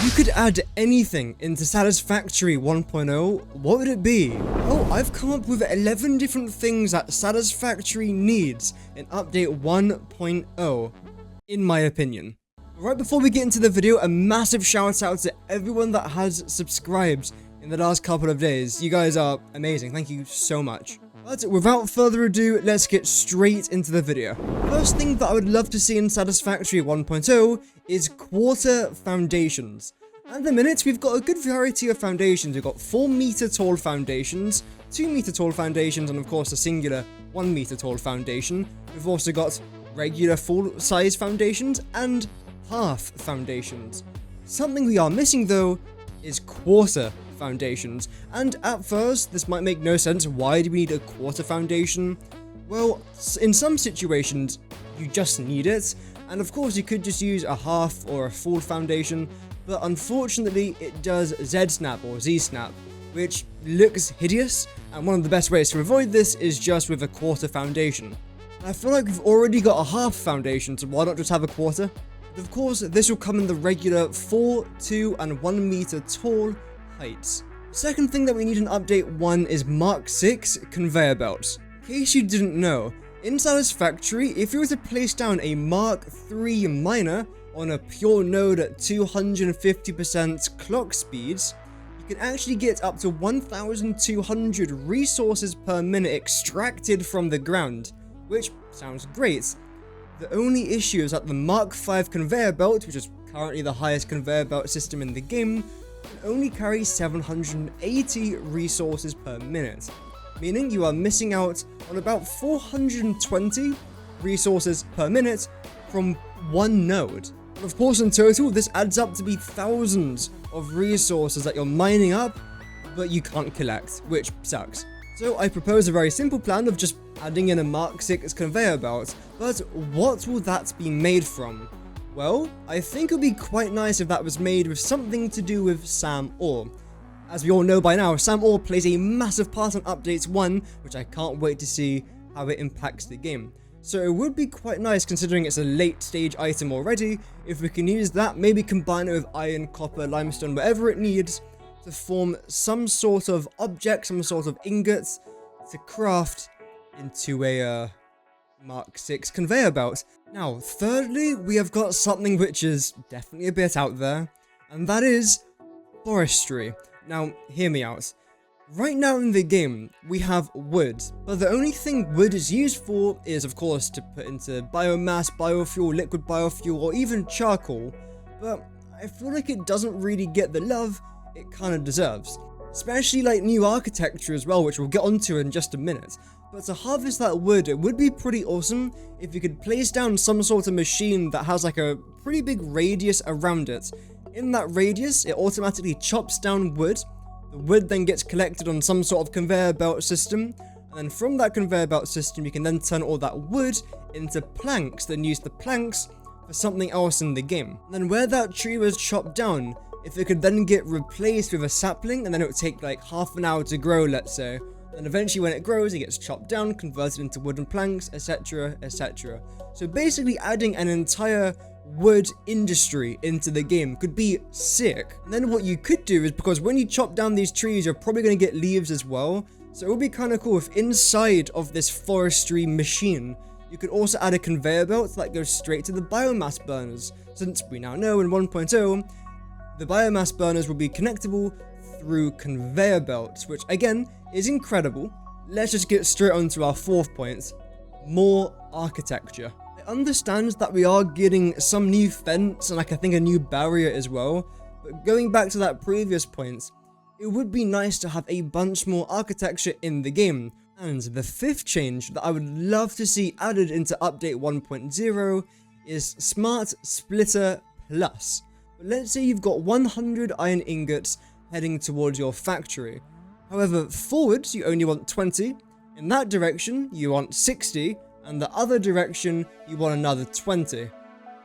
you could add anything into Satisfactory 1.0, what would it be? Oh, I've come up with 11 different things that Satisfactory needs in update 1.0, in my opinion. Right before we get into the video, a massive shout out to everyone that has subscribed in the last couple of days. You guys are amazing, thank you so much. But without further ado, let's get straight into the video. First thing that I would love to see in Satisfactory 1.0 is quarter foundations. At the minute, we've got a good variety of foundations. We've got 4 meter tall foundations, 2 meter tall foundations, and of course a singular 1 meter tall foundation. We've also got regular full size foundations and half foundations. Something we are missing though is quarter foundations, and at first this might make no sense. Why do we need a quarter foundation? Well, in some situations you just need it, and of course you could just use a half or a full foundation, but unfortunately it does Z-snap or Z-snap, which looks hideous, and one of the best ways to avoid this is just with a quarter foundation. I feel like we've already got a half foundation, so why not just have a quarter? Of course, this will come in the regular 4, 2, and 1 meter tall heights. Second thing that we need in update 1 is Mark 6 conveyor belts. In case you didn't know, in Satisfactory, if you were to place down a Mark 3 miner on a pure node at 250% clock speeds, you can actually get up to 1,200 resources per minute extracted from the ground, which sounds great. The only issue is that the Mark 5 conveyor belt, which is currently the highest conveyor belt system in the game, can only carry 780 resources per minute, meaning you are missing out on about 420 resources per minute from one node. Of course, in total, this adds up to be thousands of resources that you're mining up, but you can't collect, which sucks. So I propose a very simple plan of just adding in a Mark 6 conveyor belt, but what will that be made from? Well, I think it would be quite nice if that was made with something to do with SAM ore. As we all know by now, SAM ore plays a massive part on update 1, which I can't wait to see how it impacts the game. So it would be quite nice, considering it's a late stage item already, if we can use that, maybe combine it with iron, copper, limestone, whatever it needs, to form some sort of object, some sort of ingots, to craft into a Mark 6 conveyor belt. Now, thirdly, we have got something which is definitely a bit out there, and that is Forestry. Now, hear me out. Right now in the game, we have wood, but the only thing wood is used for is, of course, to put into biomass, biofuel, liquid biofuel, or even charcoal, but I feel like it doesn't really get the love it kind of deserves. Especially like new architecture as well, which we'll get onto in just a minute. But to harvest that wood, it would be pretty awesome if you could place down some sort of machine that has like a pretty big radius around it. In that radius, it automatically chops down wood. The wood then gets collected on some sort of conveyor belt system, and then from that conveyor belt system, you can then turn all that wood into planks, then use the planks for something else in the game. And then where that tree was chopped down, if it could then get replaced with a sapling, and then it would take like half an hour to grow, let's say. And eventually when it grows, it gets chopped down, converted into wooden planks, etc, etc. So basically adding an entire wood industry into the game could be sick. And then what you could do is, because when you chop down these trees, you're probably going to get leaves as well. So it would be kind of cool if inside of this forestry machine, you could also add a conveyor belt that goes straight to the biomass burners. Since we now know in 1.0, the biomass burners will be connectable through conveyor belts, which again is incredible. Let's just get straight onto our fourth point, more architecture. I understand that we are getting some new fence and I think a new barrier as well, but going back to that previous point, it would be nice to have a bunch more architecture in the game. And the fifth change that I would love to see added into update 1.0 is Smart Splitter Plus. But let's say you've got 100 iron ingots heading towards your factory. However, forwards you only want 20, in that direction you want 60, and the other direction you want another 20.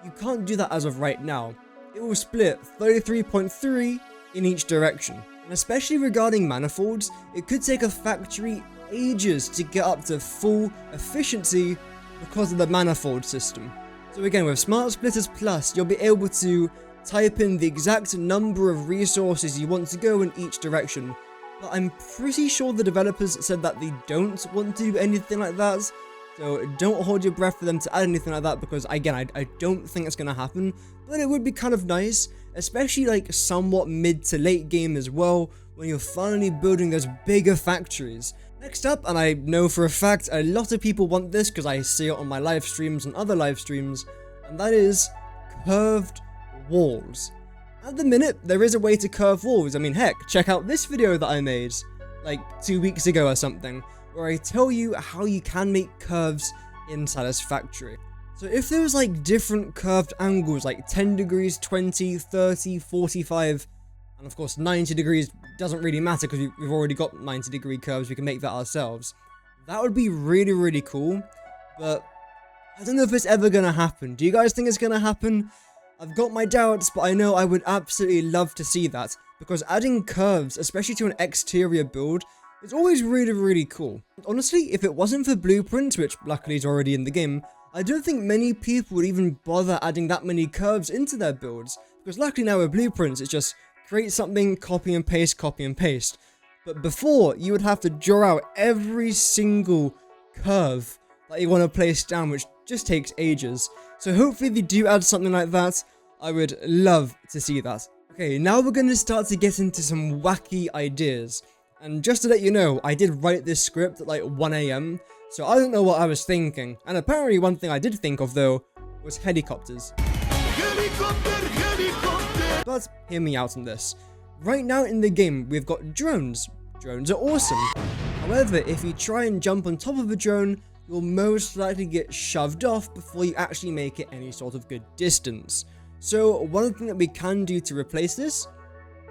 You can't do that as of right now. It will split 33.3 in each direction. And especially regarding manifolds, it could take a factory ages to get up to full efficiency because of the manifold system. So again, with Smart Splitters Plus, you'll be able to type in the exact number of resources you want to go in each direction. But I'm pretty sure the developers said that they don't want to do anything like that. So don't hold your breath for them to add anything like that, because again, I don't think it's going to happen. But it would be kind of nice, especially like somewhat mid to late game as well, when you're finally building those bigger factories. Next up, and I know for a fact a lot of people want this because I see it on my live streams and other live streams, and that is curved walls. At the minute, there is a way to curve walls. I mean, heck, check out this video that I made like 2 weeks ago or something, where I tell you how you can make curves in Satisfactory. So if there was like different curved angles, like 10 degrees, 20, 30, 45, and of course 90 degrees doesn't really matter because we've already got 90 degree curves, we can make that ourselves. That would be really, really cool, but I don't know if it's ever gonna happen. Do you guys think it's gonna happen? I've got my doubts, but I know I would absolutely love to see that, because adding curves, especially to an exterior build, is always really, really cool. Honestly, if it wasn't for blueprints, which luckily is already in the game, I don't think many people would even bother adding that many curves into their builds, because luckily now with blueprints, it's just create something, copy and paste, copy and paste. But before, you would have to draw out every single curve that you want to place down, which just takes ages. So hopefully they do add something like that. I would love to see that. Okay, now we're going to start to get into some wacky ideas. And just to let you know, I did write this script at like 1 AM, so I don't know what I was thinking. And apparently one thing I did think of though, was helicopters. Helicopter, helicopter. But hear me out on this. Right now in the game, we've got drones. Drones are awesome. However, if you try and jump on top of a drone, you'll most likely get shoved off before you actually make it any sort of good distance. So one thing that we can do to replace this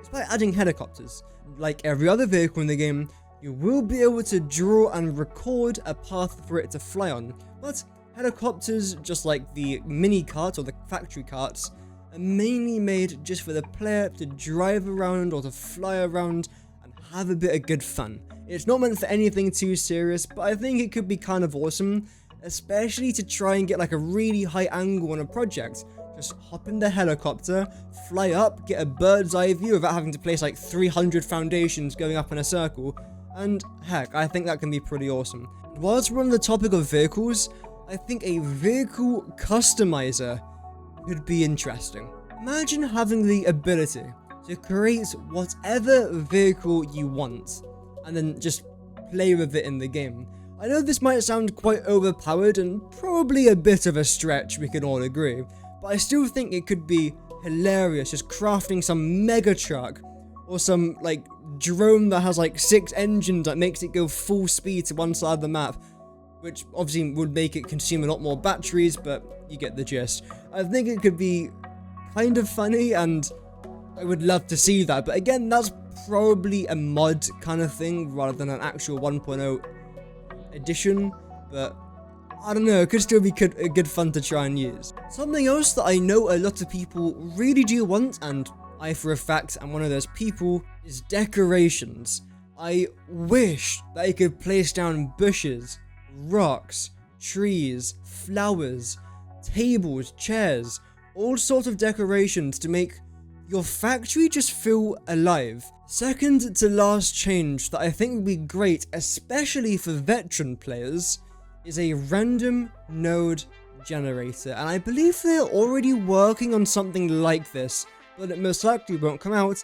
is by adding helicopters. Like every other vehicle in the game, you will be able to draw and record a path for it to fly on. But helicopters, just like the mini carts or the factory carts, are mainly made just for the player to drive around or to fly around and have a bit of good fun. It's not meant for anything too serious, but I think it could be kind of awesome, especially to try and get like a really high angle on a project. Just hop in the helicopter, fly up, get a bird's eye view without having to place like 300 foundations going up in a circle, and heck, I think that can be pretty awesome. Whilst we're on the topic of vehicles, I think a vehicle customizer could be interesting. Imagine having the ability to create whatever vehicle you want, and then just play with it in the game. I know this might sound quite overpowered and probably a bit of a stretch, we can all agree, but I still think it could be hilarious just crafting some mega truck or some like drone that has like 6 engines that makes it go full speed to one side of the map, which obviously would make it consume a lot more batteries, but you get the gist. I think it could be kind of funny and I would love to see that, but again, that's probably a mod kind of thing rather than an actual 1.0 edition, but I don't know, it could still be good fun to try and use. Something else that I know a lot of people really do want, and I for a fact am one of those people, is decorations. I wish that you could place down bushes, rocks, trees, flowers, tables, chairs, all sorts of decorations to make your factory just feel alive. Second to last change that I think would be great, especially for veteran players, is a random node generator, and I believe they're already working on something like this, but it most likely won't come out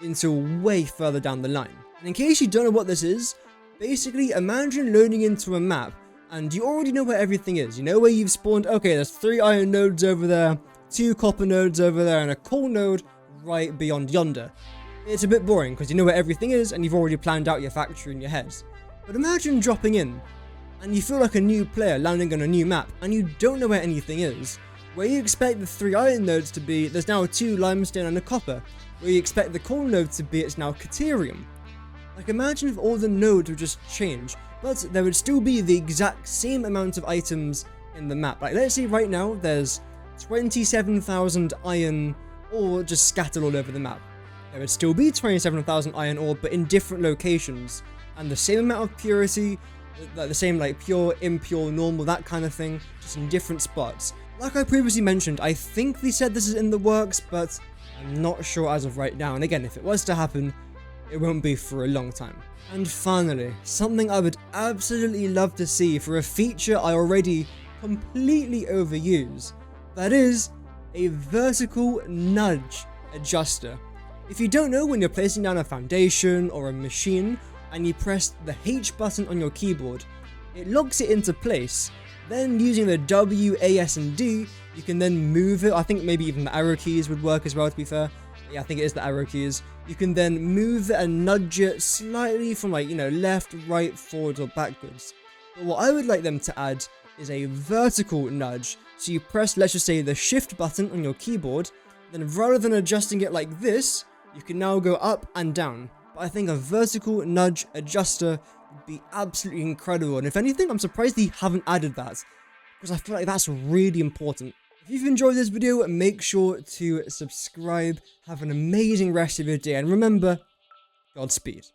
until way further down the line. And in case you don't know what this is, basically imagine loading into a map and you already know where everything is. You know where you've spawned, okay, there's 3 iron nodes over there, 2 copper nodes over there, and a coal node right beyond yonder. It's a bit boring because you know where everything is and you've already planned out your factory in your head. But imagine dropping in and you feel like a new player landing on a new map and you don't know where anything is. Where you expect the 3 iron nodes to be, there's now 2 limestone and a copper. Where you expect the coal node to be, it's now caterium. Like imagine if all the nodes would just change, but there would still be the exact same amount of items in the map. Like let's say right now there's 27,000 iron ore just scattered all over the map. There would still be 27,000 iron ore, but in different locations, and the same amount of purity, like the same like pure, impure, normal, that kind of thing, just in different spots. Like I previously mentioned, I think they said this is in the works, but I'm not sure as of right now. And again, if it was to happen, it won't be for a long time. And finally, something I would absolutely love to see for a feature I already completely overuse. That is a vertical nudge adjuster. If you don't know, when you're placing down a foundation or a machine and you press the H button on your keyboard, it locks it into place. Then using the W, A, S, and D, you can then move it. I think maybe even the arrow keys would work as well, to be fair. Yeah, I think it is the arrow keys. You can then move it and nudge it slightly from left, right, forward, or backwards. But what I would like them to add is a vertical nudge. So you press, let's just say, the shift button on your keyboard, then rather than adjusting it like this, you can now go up and down. But I think a vertical nudge adjuster would be absolutely incredible. And if anything, I'm surprised they haven't added that, because I feel like that's really important. If you've enjoyed this video, make sure to subscribe. Have an amazing rest of your day, and remember, Godspeed.